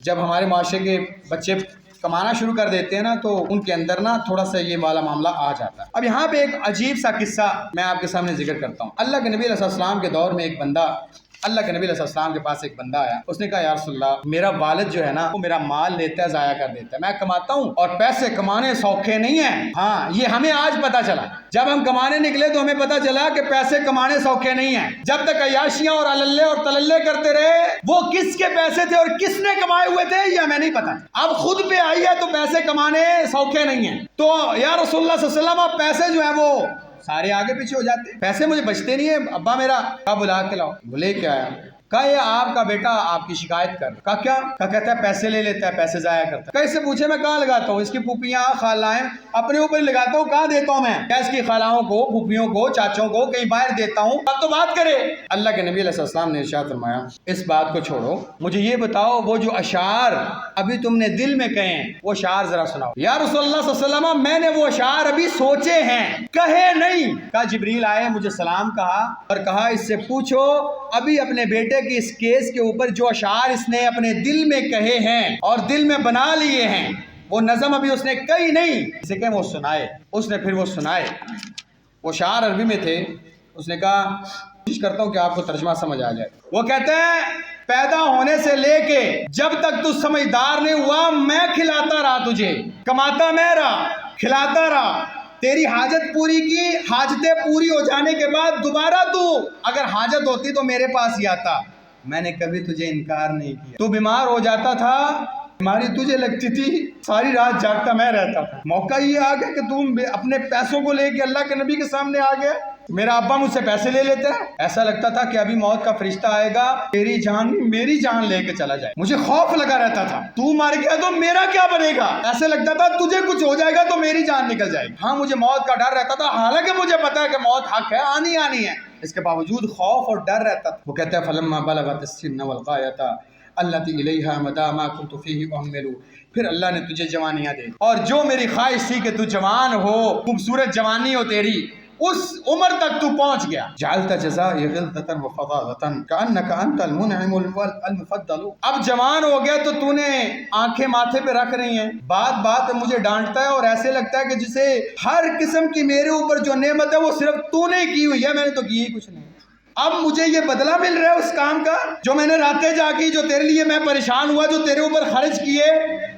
جب ہمارے معاشرے کے بچے کمانا شروع کر دیتے ہیں نا تو ان کے اندر نا تھوڑا سا یہ والا معاملہ آ جاتا ہے۔ اب یہاں پہ ایک عجیب سا قصہ میں آپ کے سامنے ذکر کرتا ہوں۔ اللہ کے نبی علیہ السلام کے دور میں ایک بندہ اللہ کے نبی علیہ السلام کے پاس ایک بندہ آیا، اس نے کہا یا رسول اللہ میرا والد جو ہے نا وہ میرا مال لیتا ہے، ضائع کر دیتا ہے، میں کماتا ہوں اور پیسے کمانے سوکھے نہیں ہیں۔ ہاں یہ ہمیں آج پتا چلا، جب ہم کمانے نکلے تو ہمیں پتا چلا کہ پیسے کمانے سوکھے نہیں ہیں۔ جب تک عیاشیاں اور عللے اور تللے کرتے رہے، وہ کس کے پیسے تھے اور کس نے کمائے ہوئے تھے یہ ہمیں نہیں پتا۔ اب خود پہ آئی ہے تو پیسے کمانے سوکھے نہیں ہیں، تو یا رسول اللہ صلی اللہ علیہ وسلم اب پیسے جو ہیں وہ سارے آگے پیچھے ہو جاتے ہیں، پیسے مجھے بچتے نہیں ہیں۔ ابا میرا کہا بلا کے لاؤ، بولے کیا ہے؟ کہا یہ آپ کا بیٹا آپ کی شکایت کر۔ کہا کیا؟ کہتا ہے پیسے لے لیتا ہے، پیسے ضائع کرتا ہے۔ کیسے پوچھے میں کہاں لگاتا ہوں؟ اس کی پھوپھیاں خالائیں اپنے اوپر لگاتا ہوں، کہاں دیتا ہوں میں؟ کیا اس کی خالاؤں کو، پھوپھیوں کو، چاچوں کو کہیں باہر دیتا ہوں؟ اب تو بات کرے۔ اللہ کے نبی علیہ السلام نے ارشاد فرمایا اس بات کو چھوڑو، مجھے یہ بتاؤ وہ جو اشعار ابھی تم نے دل میں کہے ہیں وہ اشعار ذرا سناؤ۔ یا رسول اللہ صلی اللہ علیہ وسلم میں نے وہ اشعار ابھی سوچے ہیں، کہے نہیں۔ کہا جبریل آئے، مجھے سلام کہا اور کہا اس سے پوچھو ابھی اپنے بیٹے کی اس کیس کے اوپر جو اشعار اس نے اپنے دل میں کہے ہیں اور دل میں بنا لیے ہیں، وہ نظم ابھی اس نے کہی نہیں، اسے کہ وہ سنائے۔ اس نے پھر وہ سنائے، وہ اشعار عربی میں تھے۔ اس نے کہا کوشش کرتا ہوں کہ آپ کو ترجمہ سمجھ آ جائے۔ وہ کہتے ہیں پیدا ہونے سے لے کے جب تک تو سمجھدار نہیں ہوا میں کھلاتا رہا تجھے، کماتا میں رہا، کھلاتا رہا، تیری حاجت پوری کی، حاجتیں پوری ہو جانے کے بعد دوبارہ تو اگر حاجت ہوتی تو میرے پاس ہی آتا، میں نے کبھی تجھے انکار نہیں کیا۔ تو بیمار ہو جاتا تھا، بیماری تجھے لگتی تھی، ساری رات جاگتا میں رہتا تھا۔ موقع یہ آ گیا کہ تم اپنے پیسوں کو لے کے اللہ کے نبی کے سامنے آ گیا۔ میرا ابا مجھ سے پیسے لے لیتا ہے، ایسا لگتا تھا کہ ابھی موت کا فرشتہ آئے گا، تیری جان میری جان لے کے چلا جائے۔ مجھے خوف لگا رہتا تھا تو مر گیا تو میرا کیا بنے گا، ایسے لگتا تھا تجھے کچھ ہو جائے گا تو میری جان نکل جائے گی۔ ہاں مجھے موت کا ڈر رہتا تھا، حالانکہ مجھے پتا ہے کہ موت حق ہے، آنی ہے، اس کے باوجود خوف اور ڈر رہتا تھا۔ وہ کہتا ہے فلما بلغت السن والغایۃ التی الیہا مدی ما کنت فیہ احمل، پھر اللہ نے تجھے جوانیاں دے اور جو میری خواہش تھی کہ تو جوان ہو، خوبصورت جوانی ہو تیری، اس عمر تک تو پہنچ گیا۔ جعلت جزائی غلظۃ وفظاظۃ کأنک انت المنعم المفضل، اب جوان ہو گیا تو تو نے آنکھیں ماتھے پہ رکھ رہی ہیں، بات بات مجھے ڈانٹتا ہے اور ایسے لگتا ہے کہ جسے ہر قسم کی میرے اوپر جو نعمت ہے وہ صرف تو نے کی ہوئی ہے، میں نے تو کی ہی کچھ نہیں۔ اب مجھے یہ بدلہ مل رہا ہے اس کام کا جو میں نے راتیں جاگی، جو تیرے لیے میں پریشان ہوا، جو تیرے اوپر خرچ کیے،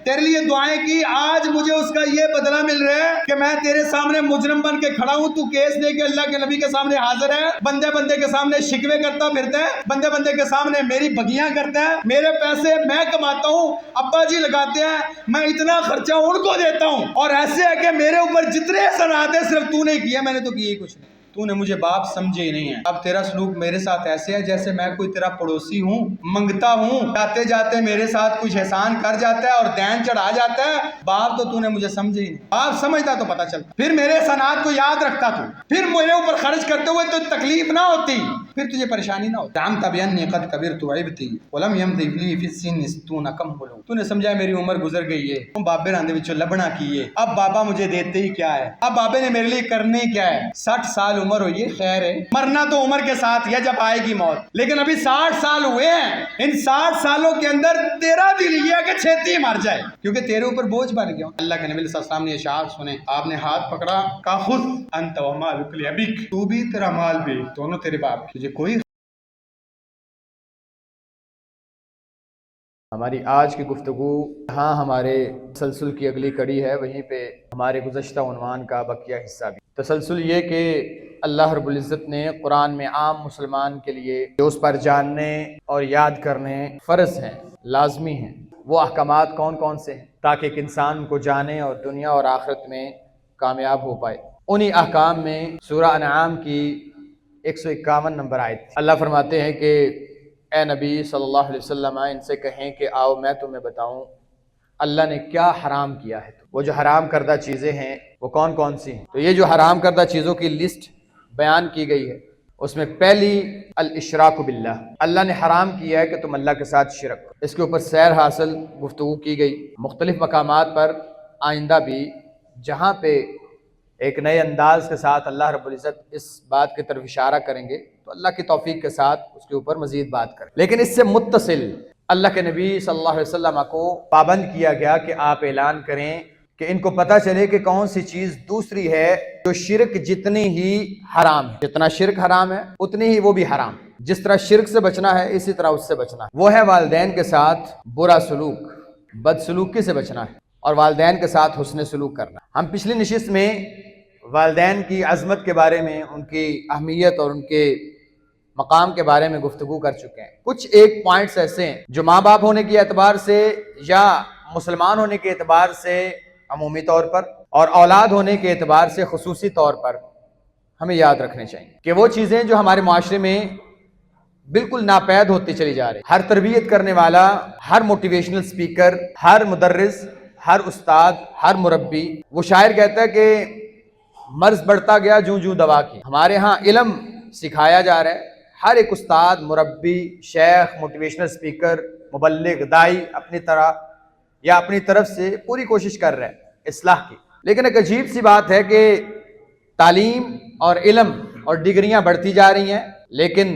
تیرے لیے دعائیں کی، آج مجھے اس کا یہ بدلہ مل رہا ہے کہ میں تیرے سامنے مجرم بن کے کھڑا ہوں، تو کیس لے کے اللہ کے نبی کے سامنے حاضر ہے، بندے بندے کے سامنے شکوے کرتا پھرتا ہے، بندے بندے کے سامنے میری بگیاں کرتا ہے، میرے پیسے میں کماتا ہوں، ابا جی لگاتے ہیں، میں اتنا خرچہ ان کو دیتا ہوں، اور ایسے ہے کہ میرے اوپر جتنے احسانات ہیں صرف تو نے کیا، میں نے تو کیے ہی کچھ نہیں، تو نے مجھے باپ سمجھے ہی نہیں ہے۔ اب تیرا سلوک میرے ساتھ ایسے ہے جیسے میں کوئی تیرا پڑوسی ہوں، منگتا ہوں، جاتے جاتے میرے ساتھ کچھ احسان کر جاتا ہے اور دین چڑھا جاتا ہے، باپ تو نے مجھے سمجھے ہی نہیں۔ باپ سمجھتا تو پتہ چلتا، پھر میرے احسانات کو یاد رکھتا تو، پھر میرے اوپر خرچ کرتے ہوئے تو تکلیف نہ ہوتی، پھر تجھے پریشانی نہ ہوتی۔ زعمت بأنی قد کبرت وعبت ولم یمض لی فی السن ستون کمل، تو نے سمجھا میری عمر گزر گئی ہے، تم بابے راندے وچوں لبنا کیے، اب بابا مجھے دیتے ہی کیا ہے، اب بابے نے میرے لیے کرنے ہی کیا ہے، 60 سال عمر ہوئی ہے، خیر ہے، مرنا تو عمر کے ساتھ ہے جب آئے گی موت، لیکن ابھی 60 سال ہوئے ہیں، ان 60 سالوں کے اندر تیرا دل یہ ہے کہ چھیتی مر جائے کیونکہ تیرے اوپر بوجھ بن گیا۔ اللہ کے نبی صلی اللہ علیہ وسلم نے اشعار سنے، آپ نے ہاتھ پکڑا، کہا خذ انت ومالک لابیک، تو بھی تیرا مال بھی، دونوں تیرے باپ کی، تجھے کوئی۔ ہماری آج کی گفتگو ہاں ہمارے تسلسل کی اگلی کڑی ہے، وہیں پہ ہمارے گزشتہ عنوان کا بقیہ حصہ بھی۔ تسلسل یہ کہ اللہ رب العزت نے قرآن میں عام مسلمان کے لیے جو اس پر جاننے اور یاد کرنے فرض ہیں، لازمی ہیں، وہ احکامات کون کون سے ہیں تاکہ ایک انسان کو جانے اور دنیا اور آخرت میں کامیاب ہو پائے۔ انہی احکام میں سورہ انعام کی 151 نمبر آیت اللہ فرماتے ہیں کہ اے نبی صلی اللہ علیہ وسلم ان سے کہیں کہ آؤ میں تمہیں بتاؤں اللہ نے کیا حرام کیا ہے، وہ جو حرام کردہ چیزیں ہیں وہ کون کون سی ہیں۔ تو یہ جو حرام کردہ چیزوں کی لسٹ بیان کی گئی ہے اس میں پہلی الاشراک باللہ، اللہ نے حرام کیا ہے کہ تم اللہ کے ساتھ شرک، اس کے اوپر سیر حاصل گفتگو کی گئی مختلف مقامات پر، آئندہ بھی جہاں پہ ایک نئے انداز کے ساتھ اللہ رب العزت اس بات کی طرف اشارہ کریں گے تو اللہ کی توفیق کے ساتھ اس کے اوپر مزید بات کریں۔ لیکن اس سے متصل اللہ کے نبی صلی اللہ علیہ وسلم کو پابند کیا گیا کہ آپ اعلان کریں کہ ان کو پتہ چلے کہ کون سی چیز دوسری ہے جو شرک جتنی ہی حرام ہے، جتنا شرک حرام ہے اتنی ہی وہ بھی حرام، جس طرح شرک سے بچنا ہے اسی طرح اس سے بچنا ہے، وہ ہے والدین کے ساتھ برا سلوک، بد سلوکی سے بچنا ہے اور والدین کے ساتھ حسن سلوک کرنا۔ ہم پچھلی نشست میں والدین کی عظمت کے بارے میں، ان کی اہمیت اور ان کے مقام کے بارے میں گفتگو کر چکے ہیں۔ کچھ ایک پوائنٹس ایسے ہیں جو ماں باپ ہونے کے اعتبار سے یا مسلمان ہونے کے اعتبار سے عمومی طور پر اور اولاد ہونے کے اعتبار سے خصوصی طور پر ہمیں یاد رکھنے چاہیے کہ وہ چیزیں جو ہمارے معاشرے میں بالکل ناپید ہوتی چلی جا رہی، ہر تربیت کرنے والا، ہر موٹیویشنل سپیکر، ہر مدرس، ہر استاد، ہر مربی، وہ شاعر کہتا ہے کہ مرض بڑھتا گیا جوں جوں دوا کی۔ ہمارے ہاں علم سکھایا جا رہا ہے، ہر ایک استاد، مربی، شیخ، موٹیویشنل سپیکر، مبلغ، دائی اپنی طرح یا اپنی طرف سے پوری کوشش کر رہا ہے اصلاح کی، لیکن ایک عجیب سی بات ہے کہ تعلیم اور علم اور ڈگریاں بڑھتی جا رہی ہیں لیکن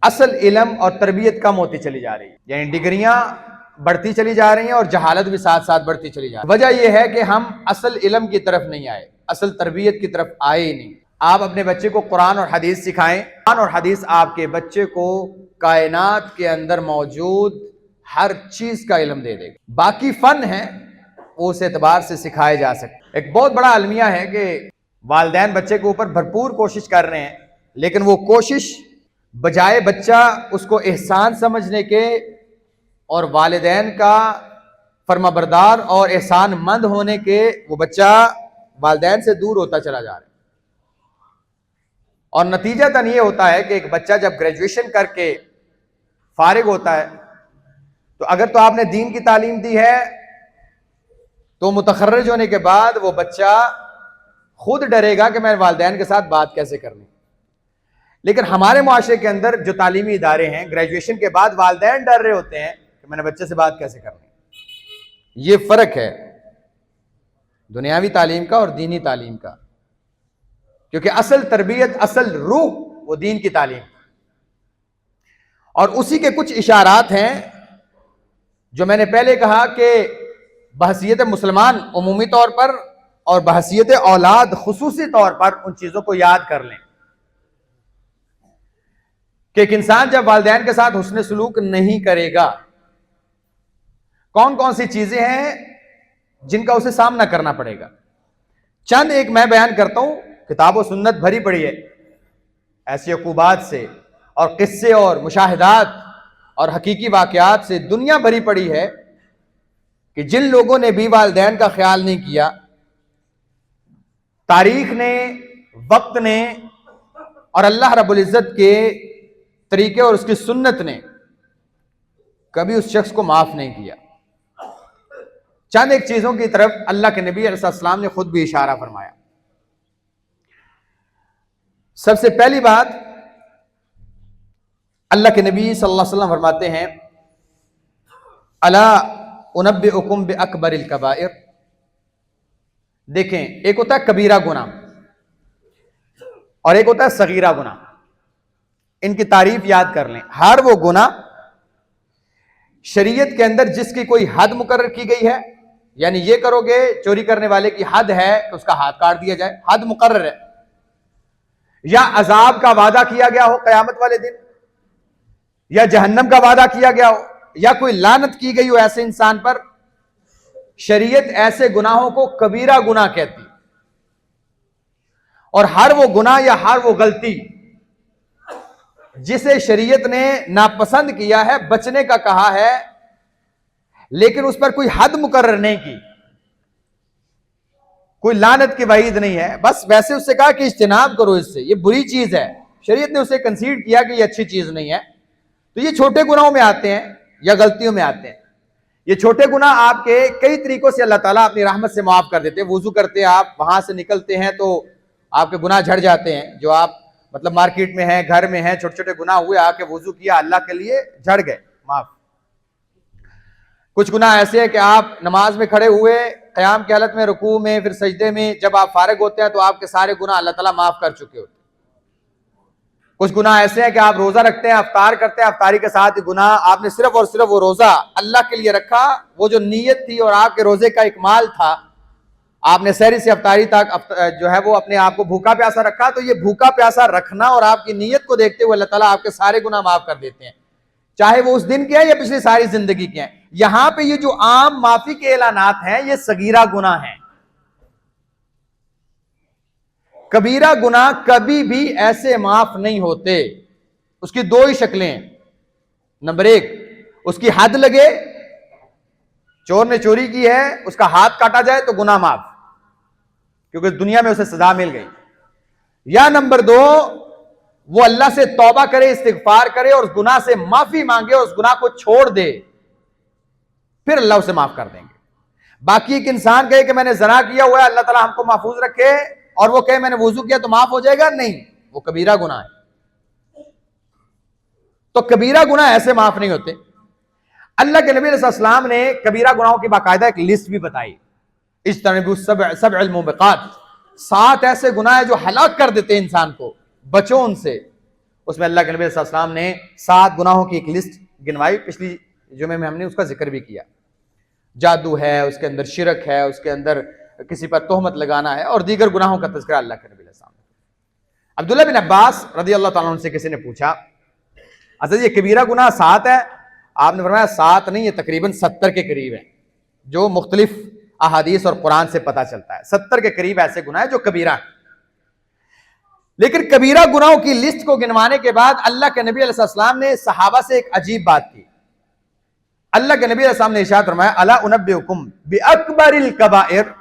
اصل علم اور تربیت کم ہوتی چلی جا رہی ہے، یعنی ڈگریاں بڑھتی چلی جا رہی ہیں اور جہالت بھی ساتھ ساتھ بڑھتی چلی جا رہی ہے۔ وجہ یہ ہے کہ ہم اصل علم کی طرف نہیں آئے، اصل تربیت کی طرف آئے ہی نہیں۔ آپ اپنے بچے کو قرآن اور حدیث سکھائیں، قرآن اور حدیث آپ کے بچے کو کائنات کے اندر موجود ہر چیز کا علم دے دے گا، باقی فن ہے وہ اس اعتبار سے سکھائے جا سکتے۔ ایک بہت بڑا المیہ ہے کہ والدین بچے کے اوپر بھرپور کوشش کر رہے ہیں لیکن وہ کوشش بجائے بچہ اس کو احسان سمجھنے کے اور والدین کا فرما بردار اور احسان مند ہونے کے، وہ بچہ والدین سے دور ہوتا چلا جا رہا ہے، اور نتیجتاً یہ ہوتا ہے کہ ایک بچہ جب گریجویشن کر کے فارغ ہوتا ہے تو اگر تو آپ نے دین کی تعلیم دی ہے تو متخرج ہونے کے بعد وہ بچہ خود ڈرے گا کہ میں والدین کے ساتھ بات کیسے کرنی۔ لیکن ہمارے معاشرے کے اندر جو تعلیمی ادارے ہیں، گریجویشن کے بعد والدین ڈر رہے ہوتے ہیں کہ میں نے بچے سے بات کیسے کرنی۔ یہ فرق ہے دنیاوی تعلیم کا اور دینی تعلیم کا، کیونکہ اصل تربیت، اصل روح وہ دین کی تعلیم، اور اسی کے کچھ اشارات ہیں جو میں نے پہلے کہا کہ بحیثیت مسلمان عمومی طور پر اور بحیثیت اولاد خصوصی طور پر ان چیزوں کو یاد کر لیں کہ ایک انسان جب والدین کے ساتھ حسن سلوک نہیں کرے گا، کون کون سی چیزیں ہیں جن کا اسے سامنا کرنا پڑے گا۔ چند ایک میں بیان کرتا ہوں، کتاب و سنت بھری پڑی ہے ایسی عقوبات سے اور قصے اور مشاہدات اور حقیقی واقعات سے دنیا بھری پڑی ہے کہ جن لوگوں نے بھی والدین کا خیال نہیں کیا، تاریخ نے، وقت نے اور اللہ رب العزت کے طریقے اور اس کی سنت نے کبھی اس شخص کو معاف نہیں کیا۔ چند ایک چیزوں کی طرف اللہ کے نبی علیہ السلام نے خود بھی اشارہ فرمایا۔ سب سے پہلی بات، اللہ کے نبی صلی اللہ علیہ وسلم فرماتے ہیں الا انبئکم باکبر الکبائر۔ دیکھیں، ایک ہوتا ہے کبیرہ گناہ اور ایک ہوتا ہے صغیرہ گناہ، ان کی تعریف یاد کر لیں۔ ہر وہ گناہ شریعت کے اندر جس کی کوئی حد مقرر کی گئی ہے، یعنی یہ کرو گے، چوری کرنے والے کی حد ہے کہ اس کا ہاتھ کاٹ دیا جائے، حد مقرر ہے، یا عذاب کا وعدہ کیا گیا ہو قیامت والے دن، یا جہنم کا وعدہ کیا گیا ہو، یا کوئی لعنت کی گئی ہو ایسے انسان پر، شریعت ایسے گناہوں کو کبیرہ گناہ کہتی۔ اور ہر وہ گناہ یا ہر وہ غلطی جسے شریعت نے ناپسند کیا ہے، بچنے کا کہا ہے، لیکن اس پر کوئی حد مقرر نہیں کی، کوئی لعنت کی وعید نہیں ہے، بس ویسے اس سے کہا کہ اجتناب کرو اس سے، یہ بری چیز ہے، شریعت نے اسے کنسیڈ کیا کہ یہ اچھی چیز نہیں ہے۔ تو یہ چھوٹے گناہوں میں آتے ہیں یا غلطیوں میں آتے ہیں۔ یہ چھوٹے گناہ آپ کے کئی طریقوں سے اللہ تعالیٰ اپنی رحمت سے معاف کر دیتے ہیں۔ وضو کرتے ہیں آپ، وہاں سے نکلتے ہیں تو آپ کے گناہ جھڑ جاتے ہیں، جو آپ مطلب مارکیٹ میں ہیں، گھر میں ہیں، چھوٹے چھوٹے گناہ ہوئے، آ کے وضو کیا اللہ کے لیے، جھڑ گئے، معاف۔ کچھ گناہ ایسے ہیں کہ آپ نماز میں کھڑے ہوئے، قیام کی حالت میں، رکوع میں، پھر سجدے میں، جب آپ فارغ ہوتے ہیں تو آپ کے سارے گناہ اللہ تعالیٰ معاف کر چکے ہوتے ہیں۔ کچھ گناہ ایسے ہیں کہ آپ روزہ رکھتے ہیں، افطار کرتے ہیں، افطاری کے ساتھ ہی گناہ آپ نے صرف اور صرف وہ روزہ اللہ کے لیے رکھا، وہ جو نیت تھی اور آپ کے روزے کا اکمال تھا، آپ نے سحری سے افطاری تک جو ہے وہ اپنے آپ کو بھوکا پیاسا رکھا، تو یہ بھوکا پیاسا رکھنا اور آپ کی نیت کو دیکھتے ہوئے اللہ تعالیٰ آپ کے سارے گناہ معاف کر دیتے ہیں، چاہے وہ اس دن کے ہیں یا پچھلی ساری زندگی کے ہیں۔ یہاں پہ یہ جو عام معافی کے اعلانات ہیں یہ صغیرہ گناہ ہیں۔ کبیرہ گناہ کبھی بھی ایسے معاف نہیں ہوتے، اس کی دو ہی شکلیں ہیں۔ نمبر ایک، اس کی حد لگے، چور نے چوری کی ہے، اس کا ہاتھ کاٹا جائے تو گناہ معاف، کیونکہ دنیا میں اسے سزا مل گئی۔ یا نمبر دو، وہ اللہ سے توبہ کرے، استغفار کرے اور اس گناہ سے معافی مانگے اور اس گناہ کو چھوڑ دے، پھر اللہ اسے معاف کر دیں گے۔ باقی ایک انسان کہے کہ میں نے زنا کیا ہوا ہے، اللہ تعالیٰ ہم کو محفوظ رکھے، اور وہ کہے میں نے وضو کیا تو معاف ہو جائے گا، نہیں، وہ کبیرہ گناہ ہے۔ تو کبیرہ گناہ ایسے معاف نہیں ہوتے۔ اللہ کے نبی علیہ السلام نے کبیرہ گناہوں کی باقاعدہ ایک لسٹ بھی بتائی، اجتنبوا سبع الموبقات، 7 ایسے گناہ ہیں جو ہلاک کر دیتے ہیں انسان کو، بچو ان سے۔ اس میں اللہ کے نبی علیہ السلام نے 7 گناہوں کی ایک لسٹ گنوائی، پچھلی جمعے میں ہم نے اس کا ذکر بھی کیا۔ جادو ہے، اس کے اندر شرک ہے، اس کے اندر کسی پر تہمت لگانا ہے، اور دیگر گناہوں کا تذکرہ اللہ کے نبی علیہ السلام نے۔ عبداللہ بن عباس رضی اللہ تعالیٰ عنہ سے کسی نے پوچھا، حضرت یہ کبیرہ گناہ 7 ہے؟ آپ نے فرمایا 7 نہیں، یہ تقریباً 70 کے قریب ہیں، جو مختلف احادیث اور قرآن سے پتہ چلتا ہے۔ 70 کے قریب ایسے گناہ ہیں جو کبیرہ ہیں۔ لیکن کبیرہ گناہوں کی لسٹ کو گنوانے کے بعد اللہ کے نبی علیہ السلام نے صحابہ سے ایک عجیب بات کی۔ اللہ کے نبی علیہ السلام نے ارشاد فرمایا، الا انبئکم باکبر الکبائر،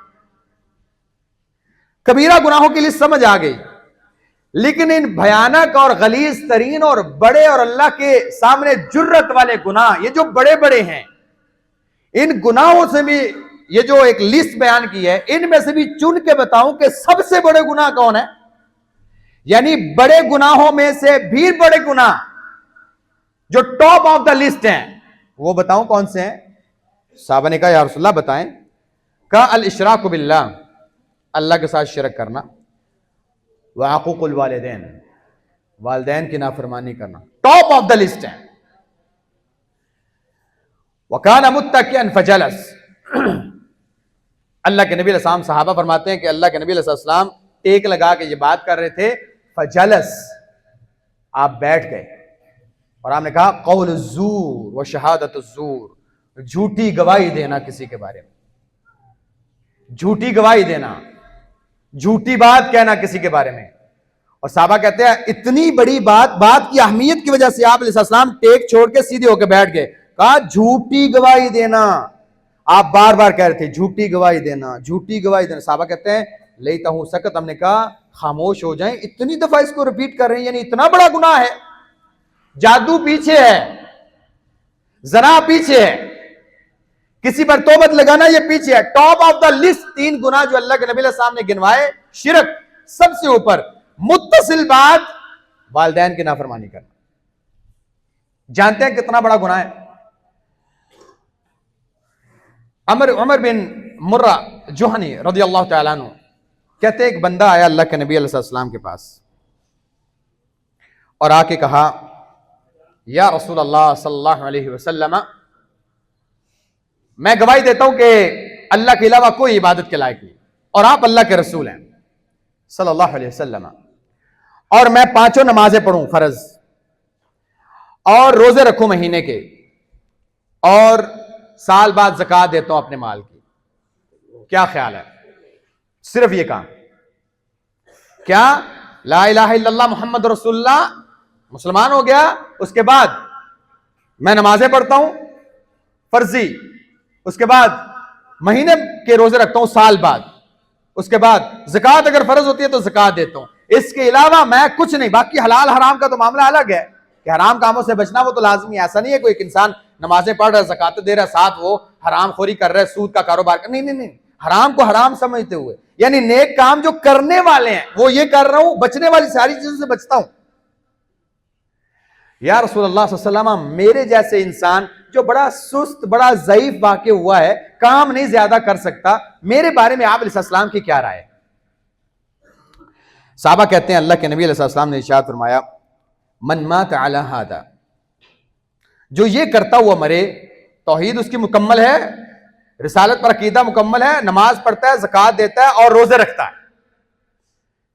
کبیرہ گناہوں کی لسٹ سمجھ آ گئی، لیکن ان بھیانک اور غلیظ ترین اور بڑے اور اللہ کے سامنے جرت والے گناہ، یہ جو بڑے بڑے ہیں، ان گناہوں سے بھی یہ جو ایک لسٹ بیان کی ہے، ان میں سے بھی چن کے بتاؤں کہ سب سے بڑے گناہ کون ہیں؟ یعنی بڑے گناہوں میں سے بھی بڑے گناہ جو ٹاپ آف دا لسٹ ہیں، وہ بتاؤں کون سے ہیں؟ صحابہ نے کہا یا رسول اللہ بتائیں۔ کہا الاشراک باللہ، اللہ کے ساتھ شرک کرنا، وعقوق الوالدین، والدین کی نافرمانی کرنا، ٹاپ آف دا لسٹ ہے۔ وَكَانَ مُتَّكِئًا فَجَلَسَ، اللہ کے نبی علیہ السلام، صحابہ فرماتے ہیں کہ اللہ کے نبی علیہ السلام ٹیک لگا کے یہ بات کر رہے تھے، فجلس، آپ بیٹھ گئے، اور آپ نے کہا قول الزور و شہادت الزور، جھوٹی گواہی دینا کسی کے بارے میں، جھوٹی گواہی دینا، جھوٹی بات کہنا کسی کے بارے میں۔ اور صحابہ کہتے ہیں اتنی بڑی بات کی اہمیت کی وجہ سے آپ علیہ السلام ٹیک چھوڑ کے سیدھے ہو کے بیٹھ گئے، کہا جھوٹی گواہی دینا، آپ بار بار کہہ رہے تھے جھوٹی گواہی دینا، جھوٹی گواہی دینا۔ صحابہ کہتے ہیں لیتا ہوں سکت، ہم نے کہا خاموش ہو جائیں، اتنی دفعہ اس کو ریپیٹ کر رہے ہیں، یعنی اتنا بڑا گناہ ہے۔ جادو پیچھے ہے، زنا پیچھے ہے، کسی پر تہمت لگانا یہ پیچھے ہے، ٹاپ آف دا لسٹ 3 گناہ جو اللہ کے نبی علیہ السلام نے گنوائے، شرک سب سے اوپر، متصل بات والدین کی نافرمانی کرنا۔ جانتے ہیں کتنا بڑا گناہ ہے؟ عمر بن مرہ جوہنی رضی اللہ تعالیٰ عنہ کہتے ہیں ایک بندہ آیا اللہ کے نبی علیہ السلام کے پاس اور آ کے کہا یا رسول اللہ صلی اللہ علیہ وسلم، میں گواہی دیتا ہوں کہ اللہ کے علاوہ کوئی عبادت کے لائق نہیں، اور آپ اللہ کے رسول ہیں صلی اللہ علیہ وسلم، اور میں 5 نمازیں پڑھوں فرض، اور روزے رکھوں مہینے کے، اور سال بعد زکوٰۃ دیتا ہوں اپنے مال کی، کیا خیال ہے؟ صرف یہ کام، کیا لا الہ الا اللہ محمد رسول اللہ، مسلمان ہو گیا، اس کے بعد میں نمازیں پڑھتا ہوں فرضی، اس کے بعد مہینے کے روزے رکھتا ہوں سال بعد، اس کے بعد زکوٰۃ اگر فرض ہوتی ہے تو زکوٰۃ دیتا ہوں، اس کے علاوہ میں کچھ نہیں، باقی حلال حرام کا تو معاملہ الگ ہے کہ حرام کاموں سے بچنا وہ تو لازمی ہے، ایسا نہیں ہے کوئی ایک انسان نمازیں پڑھ رہا ہے، زکوٰۃ دے رہا ہے، ساتھ وہ حرام خوری کر رہا ہے، سود کا کاروبار کر، نہیں، حرام کو حرام سمجھتے ہوئے، یعنی نیک کام جو کرنے والے ہیں وہ یہ کر رہا ہوں، بچنے والی ساری چیزوں سے بچتا ہوں۔ یا رسول اللہ صلی اللہ علیہ وسلم، میرے جیسے انسان جو بڑا سست، بڑا ضعیف واقع ہوا ہے، کام نہیں زیادہ کر سکتا، میرے بارے میں آپ علیہ السلام کی کیا رائے ہے؟ صحابہ کہتے ہیں اللہ کے نبی علیہ السلام نے ارشاد فرمایا من مات علی ھذا، جو یہ کرتا ہوا مرے، توحید اس کی مکمل ہے، رسالت پر عقیدہ مکمل ہے، نماز پڑھتا ہے، زکوٰۃ دیتا ہے اور روزے رکھتا ہے،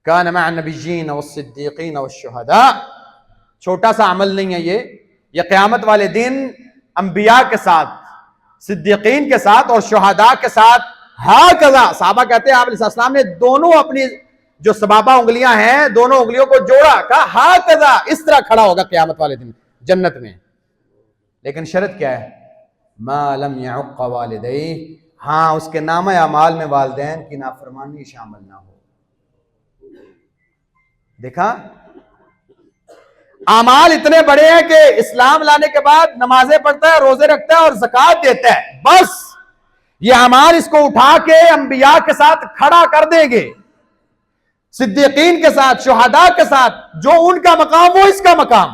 کان مع النبیین والصدیقین والشہداء، چھوٹا سا عمل نہیں ہے یہ قیامت والے دن انبیاء کے ساتھ، صدیقین کے ساتھ اور شہداء کے ساتھ ہاکذا، صحابہ کہتے ہیں آپ علیہ السلام نے دونوں اپنی جو سبابہ انگلیاں ہیں دونوں انگلیوں کو جوڑا، کہا ہاکذا، اس طرح کھڑا ہوگا قیامت والے دن جنت میں، لیکن شرط کیا ہے؟ ما لم يعق والدیہ، ہاں اس کے نامہ اعمال میں والدین کی نافرمانی شامل نہ ہو۔ دیکھا، اعمال اتنے بڑے ہیں کہ اسلام لانے کے بعد نمازیں پڑھتا ہے، روزے رکھتا ہے اور زکوٰۃ دیتا ہے، بس یہ اعمال اس کو اٹھا کے انبیاء کے ساتھ کھڑا کر دیں گے، صدیقین کے ساتھ، شہداء کے ساتھ، جو ان کا مقام وہ اس کا مقام۔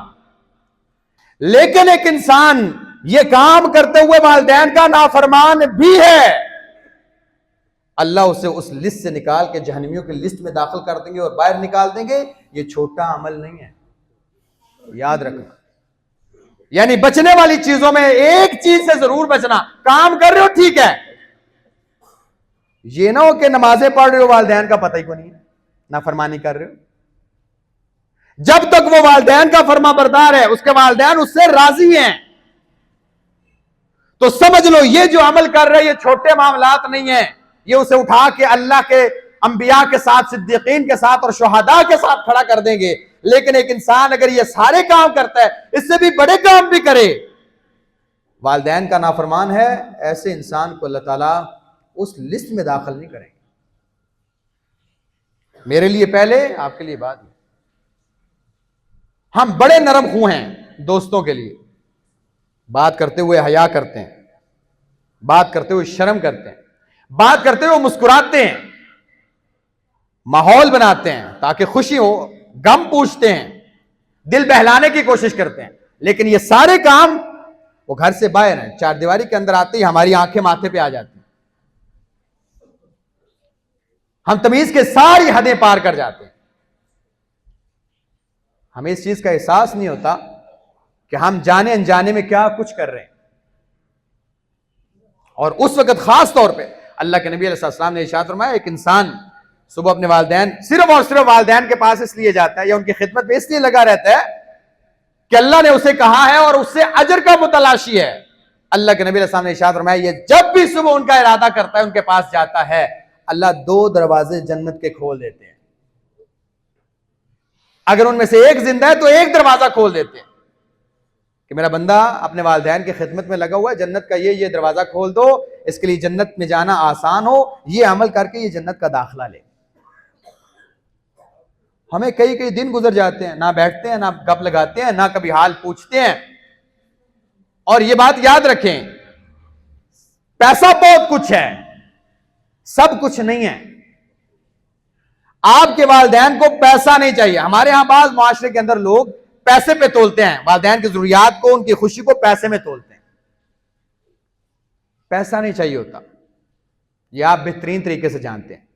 لیکن ایک انسان یہ کام کرتے ہوئے والدین کا نافرمان بھی ہے، اللہ اسے اس لسٹ سے نکال کے جہنمیوں کی لسٹ میں داخل کر دیں گے اور باہر نکال دیں گے۔ یہ چھوٹا عمل نہیں ہے، یاد رکھنا۔ یعنی بچنے والی چیزوں میں ایک چیز سے ضرور بچنا، کام کر رہے ہو ٹھیک ہے، یہ نہ ہو کہ نمازیں پڑھ رہے ہو والدین کا پتہ ہی کو نہیں ہے، نافرمانی کر رہے ہو۔ جب تک وہ والدین کا فرما بردار ہے، اس کے والدین اس سے راضی ہیں، تو سمجھ لو یہ جو عمل کر رہے یہ چھوٹے معاملات نہیں ہیں، یہ اسے اٹھا کے اللہ کے انبیاء کے ساتھ، صدیقین کے ساتھ اور شہداء کے ساتھ کھڑا کر دیں گے۔ لیکن ایک انسان اگر یہ سارے کام کرتا ہے، اس سے بھی بڑے کام بھی کرے، والدین کا نافرمان ہے، ایسے انسان کو اللہ تعالیٰ اس لسٹ میں داخل نہیں کریں گے۔ میرے لیے پہلے، آپ کے لیے بعد میں۔ ہم بڑے نرم خو ہیں دوستوں کے لیے، بات کرتے ہوئے حیا کرتے ہیں، بات کرتے ہوئے شرم کرتے ہیں، بات کرتے ہوئے مسکراتے ہیں، ماحول بناتے ہیں تاکہ خوشی ہو، غم پوچھتے ہیں، دل بہلانے کی کوشش کرتے ہیں۔ لیکن یہ سارے کام وہ گھر سے باہر ہیں، چار دیواری کے اندر آتے ہی ہماری آنکھیں ماتھے پہ آ جاتی ہیں، ہم تمیز کے ساری حدیں پار کر جاتے ہیں۔ ہمیں اس چیز کا احساس نہیں ہوتا کہ ہم جانے انجانے میں کیا کچھ کر رہے ہیں۔ اور اس وقت خاص طور پہ اللہ کے نبی علیہ السلام نے ارشاد فرمایا، ایک انسان صبح اپنے والدین، صرف اور صرف والدین کے پاس اس لیے جاتا ہے یا ان کی خدمت میں اس لیے لگا رہتا ہے کہ اللہ نے اسے کہا ہے اور اس سے اجر کا متلاشی ہے۔ اللہ کے نبی علیہ السلام نے ارشاد فرمایا، یہ جب بھی صبح ان کا ارادہ کرتا ہے، ان کے پاس جاتا ہے، اللہ 2 دروازے جنت کے کھول دیتے ہیں۔ اگر ان میں سے ایک زندہ ہے تو ایک دروازہ کھول دیتے ہیں کہ میرا بندہ اپنے والدین کی خدمت میں لگا ہوا ہے، جنت کا یہ دروازہ کھول دو، اس کے لیے جنت میں جانا آسان ہو، یہ عمل کر کے یہ جنت کا داخلہ لے۔ ہمیں کئی دن گزر جاتے ہیں، نہ بیٹھتے ہیں، نہ گپ لگاتے ہیں، نہ کبھی حال پوچھتے ہیں۔ اور یہ بات یاد رکھیں، پیسہ بہت کچھ ہے، سب کچھ نہیں ہے۔ آپ کے والدین کو پیسہ نہیں چاہیے۔ ہمارے ہاں بعض معاشرے کے اندر لوگ پیسے پہ تولتے ہیں، والدین کی ضروریات کو، ان کی خوشی کو پیسے میں تولتے ہیں۔ پیسہ نہیں چاہیے ہوتا، یہ آپ بہترین طریقے سے جانتے ہیں۔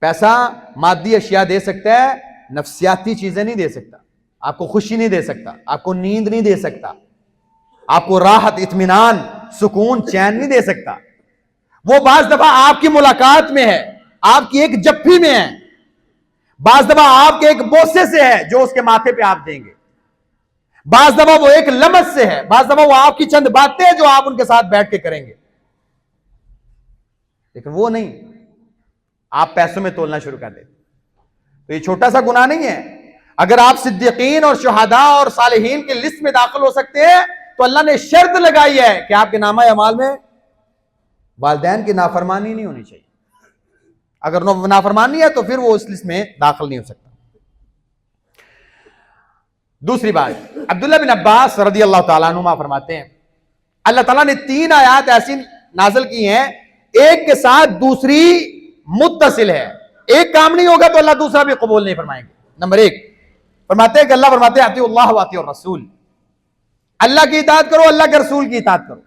پیسہ مادی اشیاء دے سکتا ہے، نفسیاتی چیزیں نہیں دے سکتا۔ آپ کو خوشی نہیں دے سکتا، آپ کو نیند نہیں دے سکتا، آپ کو راحت، اطمینان، سکون، چین نہیں دے سکتا۔ وہ بعض دفعہ آپ کی ملاقات میں ہے، آپ کی ایک جپھی میں ہے، بعض دفعہ آپ کے ایک بوسے سے ہے جو اس کے ماتھے پہ آپ دیں گے، بعض دفعہ وہ ایک لمس سے ہے، بعض دفعہ وہ آپ کی چند باتیں جو آپ ان کے ساتھ بیٹھ کے کریں گے۔ لیکن وہ نہیں، آپ پیسوں میں تولنا شروع کر دیتے۔ تو یہ چھوٹا سا گناہ نہیں ہے۔ اگر آپ صدیقین اور شہداء اور صالحین کی لسٹ میں داخل ہو سکتے ہیں تو اللہ نے شرط لگائی ہے کہ آپ کے نامہ اعمال میں والدین کی نافرمانی نہیں ہونی چاہیے۔ اگر نافرمانی ہے تو پھر وہ اس لسٹ میں داخل نہیں ہو سکتا۔ دوسری بات، عبداللہ بن عباس رضی اللہ تعالیٰ عنہما فرماتے ہیں، اللہ تعالیٰ نے 3 آیات ایسی نازل کی ہیں، ایک کے ساتھ دوسری متصل ہے، ایک کام نہیں ہوگا تو اللہ دوسرا بھی قبول نہیں فرمائیں گے۔ نمبر 1 فرماتے ہیں کہ اللہ فرماتے ہیں اطیعوا اللہ واطیعوا الرسول، اللہ کی اطاعت کرو، اللہ کے رسول کی اطاعت کرو۔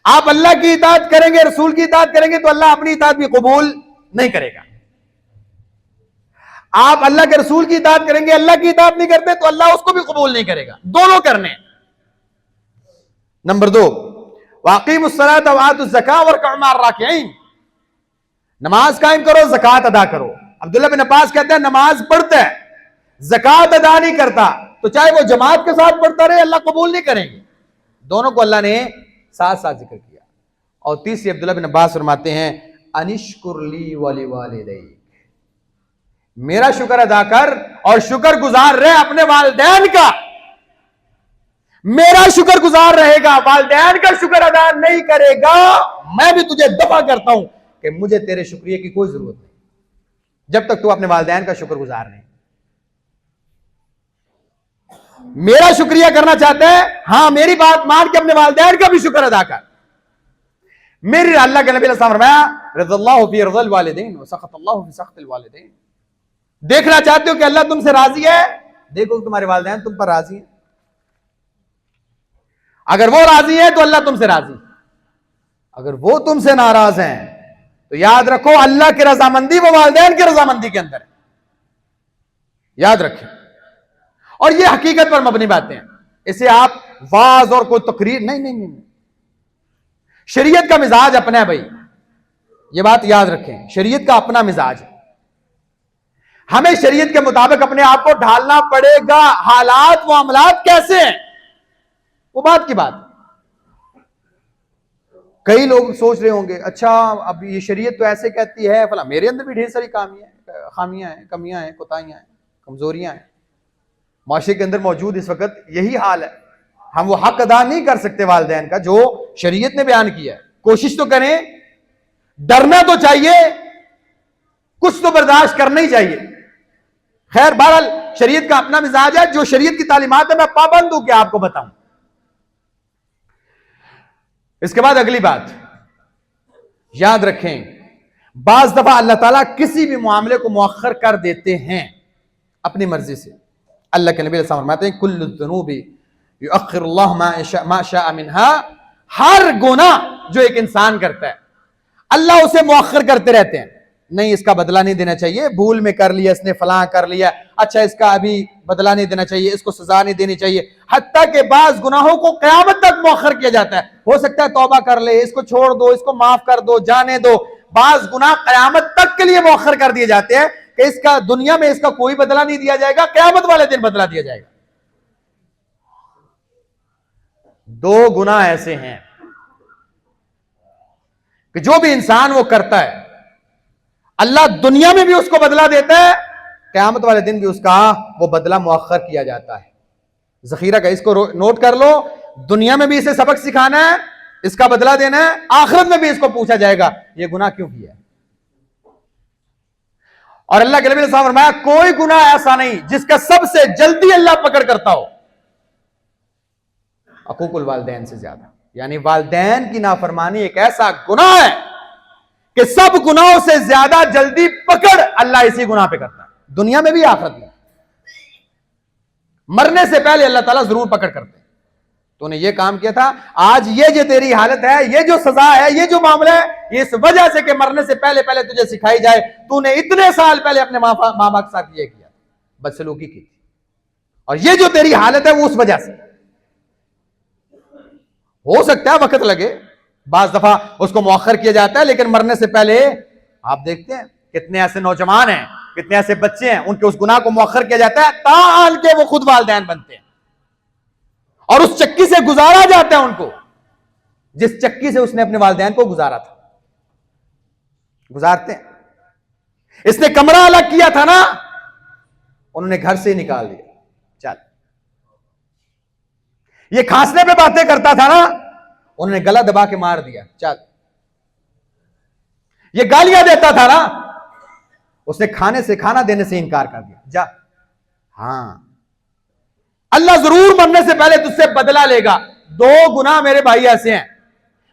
آپ اللہ کی اطاعت کریں گے، رسول کی اطاعت کریں گے تو اللہ اپنی اطاعت بھی قبول نہیں کرے گا۔ آپ اللہ کے رسول کی اطاعت کریں گے, اللہ کی اطاعت نہیں کرتے تو اللہ اس کو بھی قبول نہیں کرے گا, دونوں کرنے. نمبر 2, واقیموا الصلاۃ وآتوا الزکاۃ وارکعوا مع الراکعین, نماز قائم کرو, زکات ادا کرو. عبداللہ بن عباس کہتے ہیں نماز پڑھتا ہے, زکات ادا نہیں کرتا, تو چاہے وہ جماعت کے ساتھ پڑھتا رہے, اللہ قبول نہیں کریں گے. دونوں کو اللہ نے ساتھ ساتھ ذکر کیا. اور تیسری, عبداللہ بن عباس فرماتے ہیں انشکر لی ولوالدیک, میرا شکر ادا کر اور شکر گزار رہے اپنے والدین کا. میرا شکر گزار رہے گا, والدین کا شکر ادا نہیں کرے گا, میں بھی تجھے دفع کرتا ہوں کہ مجھے تیرے شکریہ کی کوئی ضرورت نہیں جب تک تو اپنے والدین کا شکر گزار نہیں. میرا شکریہ کرنا چاہتا ہے, ہاں میری بات مان کے اپنے والدین کا بھی شکر ادا کر. میری اللہ کے نبی علیہ السلام فرمایا رضی اللہ فی رضا الوالدین وسخط اللہ فی سخط الوالدین. دیکھنا چاہتے ہو کہ اللہ تم سے راضی ہے, دیکھو تمہارے والدین تم پر راضی ہیں. اگر وہ راضی ہے تو اللہ تم سے راضی, اگر وہ تم سے ناراض ہیں تو یاد رکھو اللہ کی رضامندی وہ والدین کی رضامندی کے اندر ہے. یاد رکھیں, اور یہ حقیقت پر مبنی باتیں ہیں, اسے آپ واعظ اور کوئی تقریر نہیں. شریعت کا مزاج اپنا ہے بھائی, یہ بات یاد رکھیں, شریعت کا اپنا مزاج ہے. ہمیں شریعت کے مطابق اپنے آپ کو ڈھالنا پڑے گا. حالات معاملات کیسے ہیں وہ بات کی بات. کئی لوگ سوچ رہے ہوں گے اچھا اب یہ شریعت تو ایسے کہتی ہے فلاں, میرے اندر بھی ڈھیر ساری خامیاں ہیں, کمیاں ہیں, کوتاہیاں ہیں, کمزوریاں ہیں. معاشرے کے اندر موجود اس وقت یہی حال ہے. ہم وہ حق ادا نہیں کر سکتے والدین کا جو شریعت نے بیان کیا ہے. کوشش تو کریں, ڈرنا تو چاہیے, کچھ تو برداشت کرنا ہی چاہیے. خیر بہرحال شریعت کا اپنا مزاج ہے, جو شریعت کی تعلیمات ہے میں پابند ہوں کہ آپ کو بتاؤں. اس کے بعد اگلی بات یاد رکھیں, بعض دفعہ اللہ تعالیٰ کسی بھی معاملے کو مؤخر کر دیتے ہیں اپنی مرضی سے. اللہ کے نبی علیہ السلام فرماتے ہیں کل الذنوب یؤخر اللہ ما شاء منها, ہر گناہ جو ایک انسان کرتا ہے اللہ اسے مؤخر کرتے رہتے ہیں. نہیں اس کا بدلہ نہیں دینا چاہیے, بھول میں کر لیا اس نے, فلاں کر لیا, اچھا اس کا ابھی بدلہ نہیں دینا چاہیے, اس کو سزا نہیں دینی چاہیے. حتیٰ کہ بعض گناہوں کو قیامت تک مؤخر کیا جاتا ہے. ہو سکتا ہے توبہ کر لے, اس کو چھوڑ دو, اس کو معاف کر دو, جانے دو. بعض گناہ قیامت تک کے لیے مؤخر کر دیے جاتے ہیں کہ اس کا دنیا میں اس کا کوئی بدلہ نہیں دیا جائے گا, قیامت والے دن بدلہ دیا جائے گا. دو گناہ ایسے ہیں کہ جو بھی انسان وہ کرتا ہے اللہ دنیا میں بھی اس کو بدلہ دیتا ہے, قیامت والے دن بھی اس کا وہ بدلہ مؤخر کیا جاتا ہے. ذخیرہ کا اس کو نوٹ کر لو, دنیا میں بھی اسے سبق سکھانا ہے, اس کا بدلہ دینا ہے, آخرت میں بھی اس کو پوچھا جائے گا یہ گناہ کیوں کیا ہے. اور اللہ کے نبی نے فرمایا کوئی گناہ ایسا نہیں جس کا سب سے جلدی اللہ پکڑ کرتا ہو حقوق الوالدین سے زیادہ. یعنی والدین کی نافرمانی ایک ایسا گناہ ہے کہ سب گناہوں سے زیادہ جلدی پکڑ اللہ اسی گناہ پہ کرتا ہے, دنیا میں بھی آخرت میں. مرنے سے پہلے اللہ تعالیٰ ضرور پکڑ کرتے ہیں. تو نے یہ کام کیا تھا, آج یہ جو تیری حالت ہے, یہ جو سزا ہے, یہ جو معاملہ ہے, یہ اس وجہ سے کہ مرنے سے پہلے پہلے تجھے سکھائی جائے تو نے اتنے سال پہلے اپنے ماں باپ کے ساتھ یہ کیا, بدسلوکی کی تھی, اور یہ جو تیری حالت ہے وہ اس وجہ سے. ہو سکتا ہے وقت لگے, بعض دفعہ اس کو مؤخر کیا جاتا ہے, لیکن مرنے سے پہلے آپ دیکھتے ہیں کتنے ایسے نوجوان ہیں, کتنے ایسے بچے ہیں, ان کے اس گناہ کو مؤخر کیا جاتا ہے تاحال کے وہ خود والدین بنتے ہیں, اور اس چکی سے گزارا جاتا ہے ان کو جس چکی سے اس نے اپنے والدین کو گزارا تھا. گزارتے ہیں. اس نے کمرہ الگ کیا تھا نا, انہوں نے گھر سے ہی نکال دیا, چل. یہ کھانسنے پہ باتیں کرتا تھا نا, انہوں نے گلا دبا کے مار دیا, چل. یہ گالیاں دیتا تھا نا, اس نے کھانا دینے سے انکار کر دیا, جا. ہاں اللہ ضرور مرنے سے پہلے تجھ سے بدلہ لے گا. دو گناہ میرے بھائی ایسے ہیں,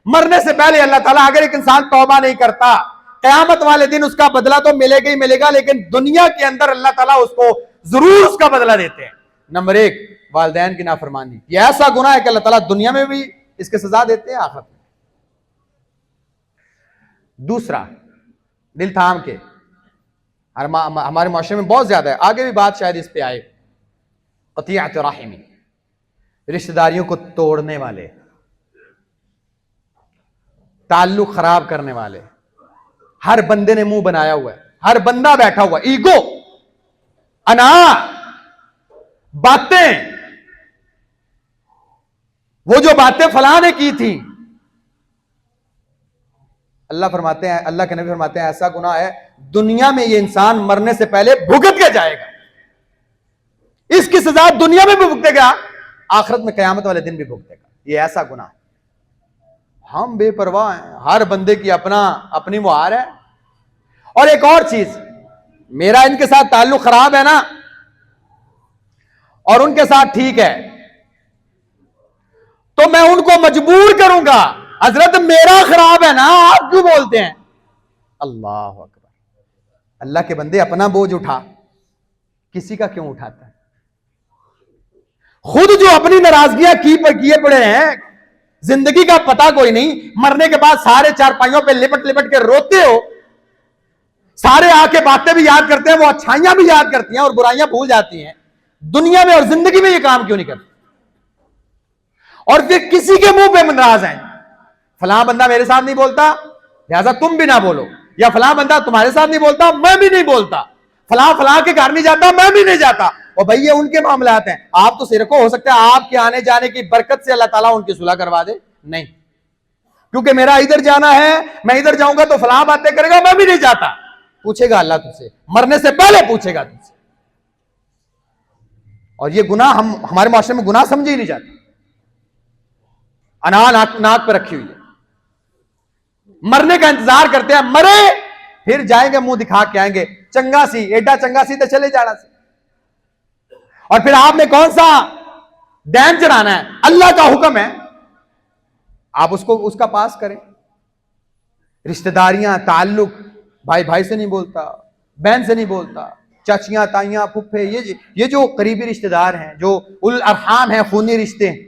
مرنے سے پہلے اللہ تعالیٰ اگر ایک انسان توبہ نہیں کرتا, قیامت والے دن اس کا بدلہ تو ملے گا ہی ملے گا, لیکن دنیا کے اندر اللہ تعالیٰ اس کو ضرور اس کا بدلہ دیتے ہیں. نمبر 1 والدین کی نافرمانی, یہ ایسا گناہ ہے کہ اللہ تعالیٰ دنیا میں بھی اس کے سزا دیتے ہیں, آخرت میں. دوسرا, دل تھام کے, ہمارے معاشرے میں بہت زیادہ ہے. آگے بھی بات شاید اس پہ آئے. قطیعۃ رحمی، رشتہ داریوں کو توڑنے والے، تعلق خراب کرنے والے. ہر بندے نے منہ بنایا ہوا ہے، ہر بندہ بیٹھا ہوا ہے. ایگو، انا، باتیں، وہ جو باتیں فلاں نے کی تھیں، اللہ فرماتے ہیں، اللہ کے نبی فرماتے ہیں ایسا گناہ ہے دنیا میں یہ انسان مرنے سے پہلے بھگت کے جائے گا. اس کی سزا دنیا میں بھی بھگتے گا، آخرت میں قیامت والے دن بھی بھگتے گا. یہ ایسا گناہ ہے. ہم بے پرواہ ہیں، ہر بندے کی اپنی مہار ہے. اور ایک اور چیز، میرا ان کے ساتھ تعلق خراب ہے نا، اور ان کے ساتھ ٹھیک ہے، تو میں ان کو مجبور کروں گا. حضرت میرا خراب ہے نا، آپ کیوں بولتے ہیں؟ اللہ اکبر. اللہ کے بندے اپنا بوجھ اٹھا، کسی کا کیوں اٹھاتا ہے؟ خود جو اپنی ناراضگیاں کیے پڑے ہیں، زندگی کا پتہ کوئی نہیں، مرنے کے بعد سارے چارپائیوں پہ لپٹ لپٹ کے روتے ہو. سارے آ کے باتیں بھی یاد کرتے ہیں، وہ اچھائیاں بھی یاد کرتی ہیں اور برائیاں بھول جاتی ہیں. دنیا میں اور زندگی میں یہ کام کیوں نہیں کرتے؟ اور پھر کسی کے منہ پہ ناراض ہیں، فلاں بندہ میرے ساتھ نہیں بولتا لہذا تم بھی نہ بولو، یا فلاں بندہ تمہارے ساتھ نہیں بولتا میں بھی نہیں بولتا، فلاں کے گھر نہیں جاتا میں بھی نہیں جاتا. اور بھائی یہ ان کے معاملات ہیں. آپ تو صرف ہو سکتا ہے آپ کے آنے جانے کی برکت سے اللہ تعالیٰ ان کی صلح کروا دے. نہیں، کیونکہ میرا ادھر جانا ہے، میں ادھر جاؤں گا تو فلاں باتیں کرے گا، میں بھی نہیں جاتا. پوچھے گا اللہ تجھ سے، مرنے سے پہلے پوچھے گا تجھ سے. اور یہ گناہ ہمارے معاشرے میں گناہ سمجھے ہی نہیں جاتے. انا ناک پہ رکھی ہوئی ہے، مرنے کا انتظار کرتے ہیں، مرے پھر جائیں گے منہ دکھا کے آئیں گے، چنگا سی ایڈا چنگا سی تو چلے جانا سی. اور پھر آپ نے کون سا دین چڑھانا ہے؟ اللہ کا حکم ہے، آپ اس کا پاس کریں. رشتہ داریاں، تعلق، بھائی سے نہیں بولتا، بہن سے نہیں بولتا، چاچیاں، تائیاں، پھپھے، یہ جو قریبی رشتہ دار ہیں، جو الارحام ہیں، خونی رشتے ہیں،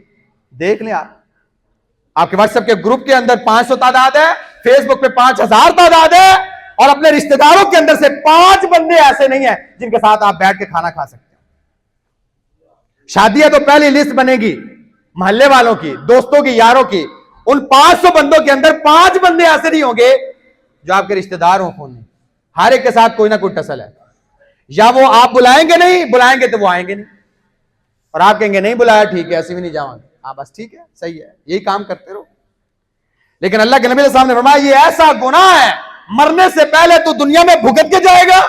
دیکھ لیں. آپ کے واٹس ایپ کے گروپ کے اندر 500 تعداد ہے، فیس بک پہ 5000 تعداد ہے، اور اپنے رشتہ داروں کے اندر سے 5 بندے ایسے نہیں ہیں جن کے ساتھ آپ بیٹھ کے کھانا کھا سکتے ہیں. شادی ہے تو پہلی لسٹ بنے گی محلے والوں کی، دوستوں کی، یاروں کی. ان 500 بندوں کے اندر 5 بندے ایسے نہیں ہوں گے جو آپ کے رشتہ دار ہوں خونی. ہر ایک کے ساتھ کوئی نہ کوئی ٹسل ہے. یا وہ آپ بلائیں گے، نہیں بلائیں گے تو وہ آئیں گے نہیں، اور آپ کہیں گے نہیں بلایا ٹھیک ہے ایسے بھی نہیں جاؤں گے. بس ٹھیک ہے، صحیح ہے، یہی کام کرتے رہو. لیکن اللہ کے نبی علیہ السلام نے فرمایا یہ ایسا گناہ ہے مرنے سے پہلے تو دنیا میں بھگت کے جائے گا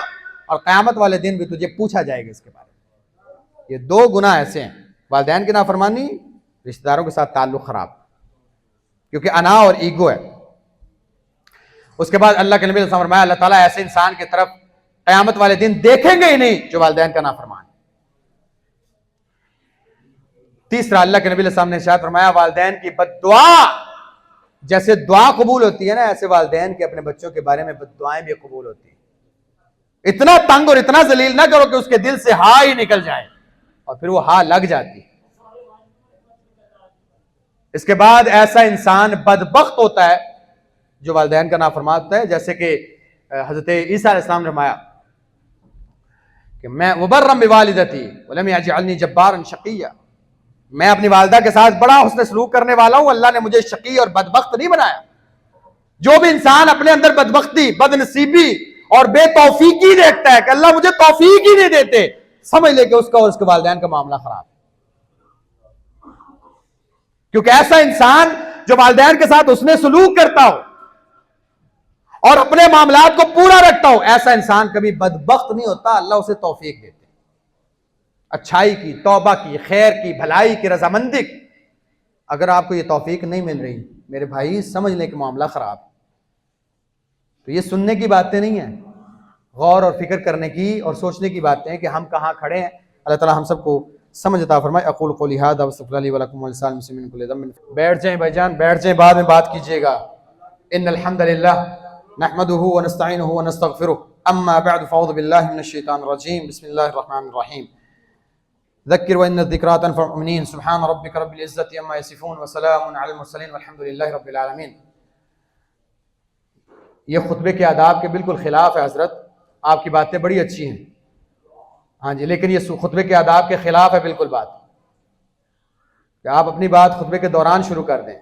اور قیامت والے دن بھی تجھے پوچھا جائے گا اس کے بارے میں. یہ 2 گناہ ایسے ہیں، والدین کی نافرمانی، رشتہ داروں کے ساتھ تعلق خراب، کیونکہ انا اور ایگو ہے. اس کے بعد اللہ کے نبی علیہ السلام نے فرمایا اللہ تعالیٰ ایسے انسان کی طرف قیامت والے دن دیکھیں گے ہی نہیں جو والدین کا نافرمان. تیسرا، اللہ کے نبی علیہ السلام نے ارشاد فرمایا والدین کی بد دعا، جیسے دعا قبول ہوتی ہے نا، ایسے والدین کے اپنے بچوں کے بارے میں بد دعائیں بھی قبول ہوتی ہیں. اتنا تنگ اور اتنا ذلیل نہ کرو کہ اس کے دل سے ہاں ہی نکل جائے، اور پھر وہ ہاں لگ جاتی. اس کے بعد ایسا انسان بدبخت ہوتا ہے جو والدین کا نافرمان ہوتا ہے، جیسے کہ حضرت عیسیٰ علیہ السلام نے فرمایا کہ میں مبرم بوالدتی ولم یجعلنی جبارا شقیا، میں اپنی والدہ کے ساتھ بڑا حسن سلوک کرنے والا ہوں، اللہ نے مجھے شقی اور بدبخت نہیں بنایا. جو بھی انسان اپنے اندر بدبختی، بد نصیبی اور بے توفیقی دیکھتا ہے کہ اللہ مجھے توفیق ہی نہیں دیتے، سمجھ لے کہ اس کا اور اس کے والدین کا معاملہ خراب. کیونکہ ایسا انسان جو والدین کے ساتھ حسن سلوک کرتا ہو اور اپنے معاملات کو پورا رکھتا ہو، ایسا انسان کبھی بدبخت نہیں ہوتا، اللہ اسے توفیق دیتے. اچھائی کی، توبہ کی، خیر کی، بھلائی کی، رضامندی کی. اگر آپ کو یہ توفیق نہیں مل رہی میرے بھائی، سمجھ لیں کہ معاملہ خراب. تو یہ سننے کی باتیں نہیں ہیں، غور اور فکر کرنے کی اور سوچنے کی باتیں ہیں کہ ہم کہاں کھڑے ہیں. اللہ تعالی ہم سب کو سمجھ عطا فرمائے. اقول قولی ھذا واستغفر اللہ لی ولکم ولسائر المسلمین من کل ذنب. بیٹھ جائیں بھائی جان، بیٹھ جائیں، بعد میں بات کیجیے گا. ان الحمد للہ نحمده ونستعینه ونستغفره اما بعد فاعوذ باللہ من الشیطان الرجیم. بسم اللہ الرحمن الرحیم. ذکر وان الذکریٰ تنفع المؤمنین. سبحان ربک رب العزة عما یصفون وسلام علی المرسلین والحمد للہ رب العالمین. یہ خطبے کے آداب کے بالکل خلاف ہے حضرت. آپ کی باتیں بڑی اچھی ہیں، ہاں جی، لیکن یہ خطبے کے آداب کے خلاف ہے بالکل بات، کہ آپ اپنی بات خطبے کے دوران شروع کر دیں۔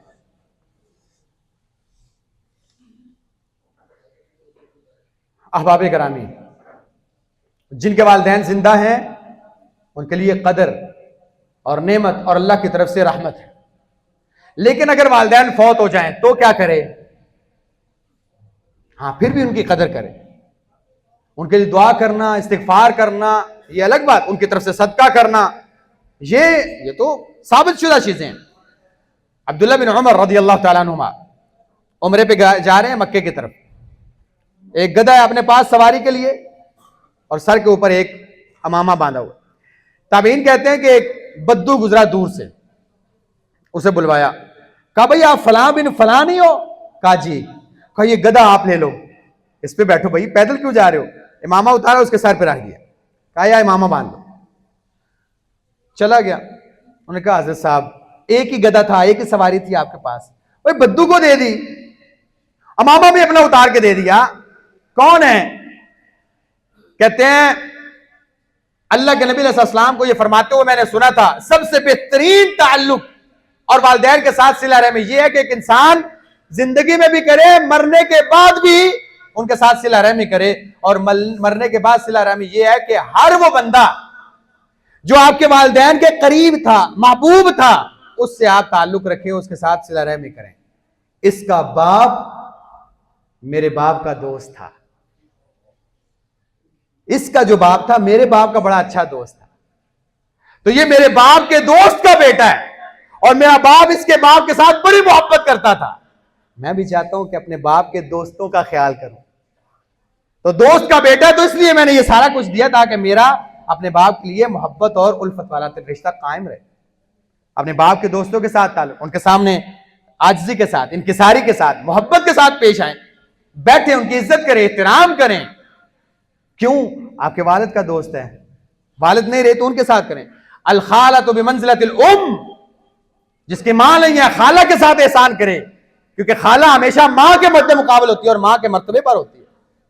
احباب گرامی، جن کے والدین زندہ ہیں ان کے لیے قدر اور نعمت اور اللہ کی طرف سے رحمت ہے، لیکن اگر والدین فوت ہو جائیں تو کیا کرے؟ ہاں، پھر بھی ان کی قدر کرے، ان کے لیے دعا کرنا، استغفار کرنا، یہ الگ بات، ان کی طرف سے صدقہ کرنا، یہ تو ثابت شدہ چیزیں ہیں۔ عبداللہ بن عمر رضی اللہ تعالیٰ عنہما عمرے پہ جا رہے ہیں مکے کی طرف، ایک گدھا ہے اپنے پاس سواری کے لیے اور سر کے اوپر ایک امامہ باندھا ہوا۔ تابعین کہتے ہیں کہ ایک بدو گزرا دور سے، اسے بلوایا، کہا بھئی آپ فلاں بن فلاں نہیں ہو؟ کہا جی۔ کہا یہ گدھا آپ لے لو، اس پہ بیٹھو، بھئی پیدل کیوں جا رہے ہو؟ امامہ اتارا اس کے سر پہ رکھ دیا، کہا یا امامہ باندھ لو، چلا گیا۔ انہوں نے کہا حضرت صاحب ایک ہی گدھا تھا، ایک ہی سواری تھی آپ کے پاس، بھئی بدو کو دے دی، امامہ بھی اپنا اتار کے دے دیا، کون ہے؟ کہتے ہیں اللہ کے نبی علیہ السلام کو یہ فرماتے ہوئے میں نے سنا تھا سب سے بہترین تعلق اور والدین کے ساتھ صلہ رحمی یہ ہے کہ ایک انسان زندگی میں بھی کرے، مرنے کے بعد بھی ان کے ساتھ صلہ رحمی کرے، اور مرنے کے بعد صلہ رحمی یہ ہے کہ ہر وہ بندہ جو آپ کے والدین کے قریب تھا، محبوب تھا، اس سے آپ تعلق رکھیں، اس کے ساتھ صلہ رحمی کریں۔ اس کا باپ میرے باپ کا دوست تھا، اس کا جو باپ تھا میرے باپ کا بڑا اچھا دوست تھا، تو یہ میرے باپ کے دوست کا بیٹا ہے، اور میرا باپ اس کے باپ کے ساتھ بڑی محبت کرتا تھا، میں بھی چاہتا ہوں کہ اپنے باپ کے دوستوں کا خیال کروں، تو دوست کا بیٹا تو اس لیے میں نے یہ سارا کچھ دیا تاکہ میرا اپنے باپ کے لیے محبت اور الفت والا رشتہ قائم رہے، اپنے باپ کے دوستوں کے ساتھ تعلق، ان کے سامنے عاجزی کے ساتھ، انکساری کے ساتھ، محبت کے ساتھ پیش آئیں، بیٹھیں، ان کی عزت کریں، احترام کریں۔ کیوں؟ آپ کے والد کا دوست ہے، والد نہیں رہے تو ان کے ساتھ کریں۔ الخالۃ بمنزلۃ الام، جس کی ماں نہیں ہے خالہ کے ساتھ احسان کرے، کیونکہ خالہ ہمیشہ ماں کے مد مقابل ہوتی ہے اور ماں کے مرتبے پر ہوتی ہے،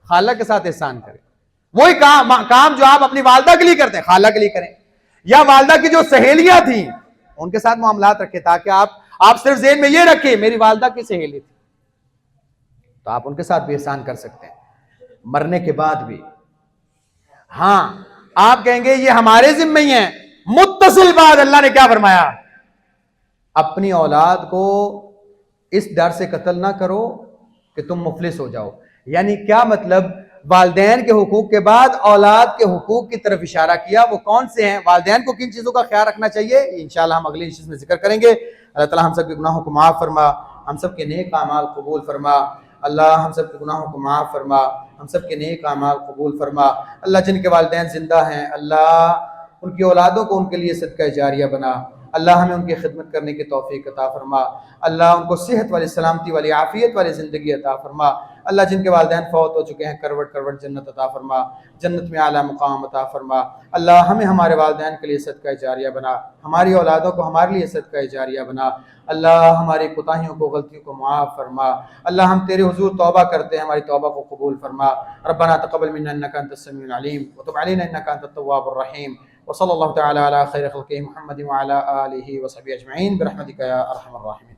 خالہ کے ساتھ احسان کرے، وہی کام جو آپ اپنی والدہ کے لیے کرتے ہیں خالہ کے لیے کریں، یا والدہ کی جو سہیلیاں تھیں ان کے ساتھ معاملات رکھیں، تاکہ آپ صرف ذہن میں یہ رکھیں میری والدہ کی سہیلی تھی، تو آپ ان کے ساتھ بھی احسان کر سکتے ہیں مرنے کے بعد بھی۔ ہاں، آپ کہیں گے یہ ہمارے ذمہ ہی ہیں، متصل بعد اللہ نے کیا فرمایا؟ اپنی اولاد کو اس ڈر سے قتل نہ کرو کہ تم مفلس ہو جاؤ، یعنی کیا مطلب؟ والدین کے حقوق کے بعد اولاد کے حقوق کی طرف اشارہ کیا، وہ کون سے ہیں؟ والدین کو کن چیزوں کا خیال رکھنا چاہیے، انشاءاللہ ہم اگلی نشست میں ذکر کریں گے۔ اللہ تعالی ہم سب کے گناہوں کو معاف فرما، ہم سب کے نیک اعمال قبول فرما، اللہ ہم سب کے گناہوں کو معاف فرما، ہم سب کے نیک اعمال قبول فرما۔ اللہ جن کے والدین زندہ ہیں اللہ ان کی اولادوں کو ان کے لیے صدقہ جاریہ بنا، اللہ ہمیں ان کی خدمت کرنے کی توفیق عطا فرما، اللہ ان کو صحت والی، سلامتی والی، عافیت والی زندگی عطا فرما۔ اللہ جن کے والدین فوت ہو چکے ہیں کروٹ کروٹ جنت عطا فرما، جنت میں اعلیٰ مقام عطا فرما۔ اللہ ہمیں ہمارے والدین کے لیے صدقہ جاریہ بنا، ہماری اولادوں کو ہمارے لیے صدقہ جاریہ بنا۔ اللہ ہماری کوتاہیوں کو، غلطیوں کو معاف فرما۔ اللہ ہم تیرے حضور توبہ کرتے ہیں، ہماری توبہ کو قبول فرما۔ ربنا تقبل منا انک انت السمیع العلیم وتب علینا انک انت التواب الرحیم، وصلی اللہ تعالی علی خیر خلقہ محمد وعلی آلہ وصحبہ اجمعین برحمتک یا ارحم الراحمین۔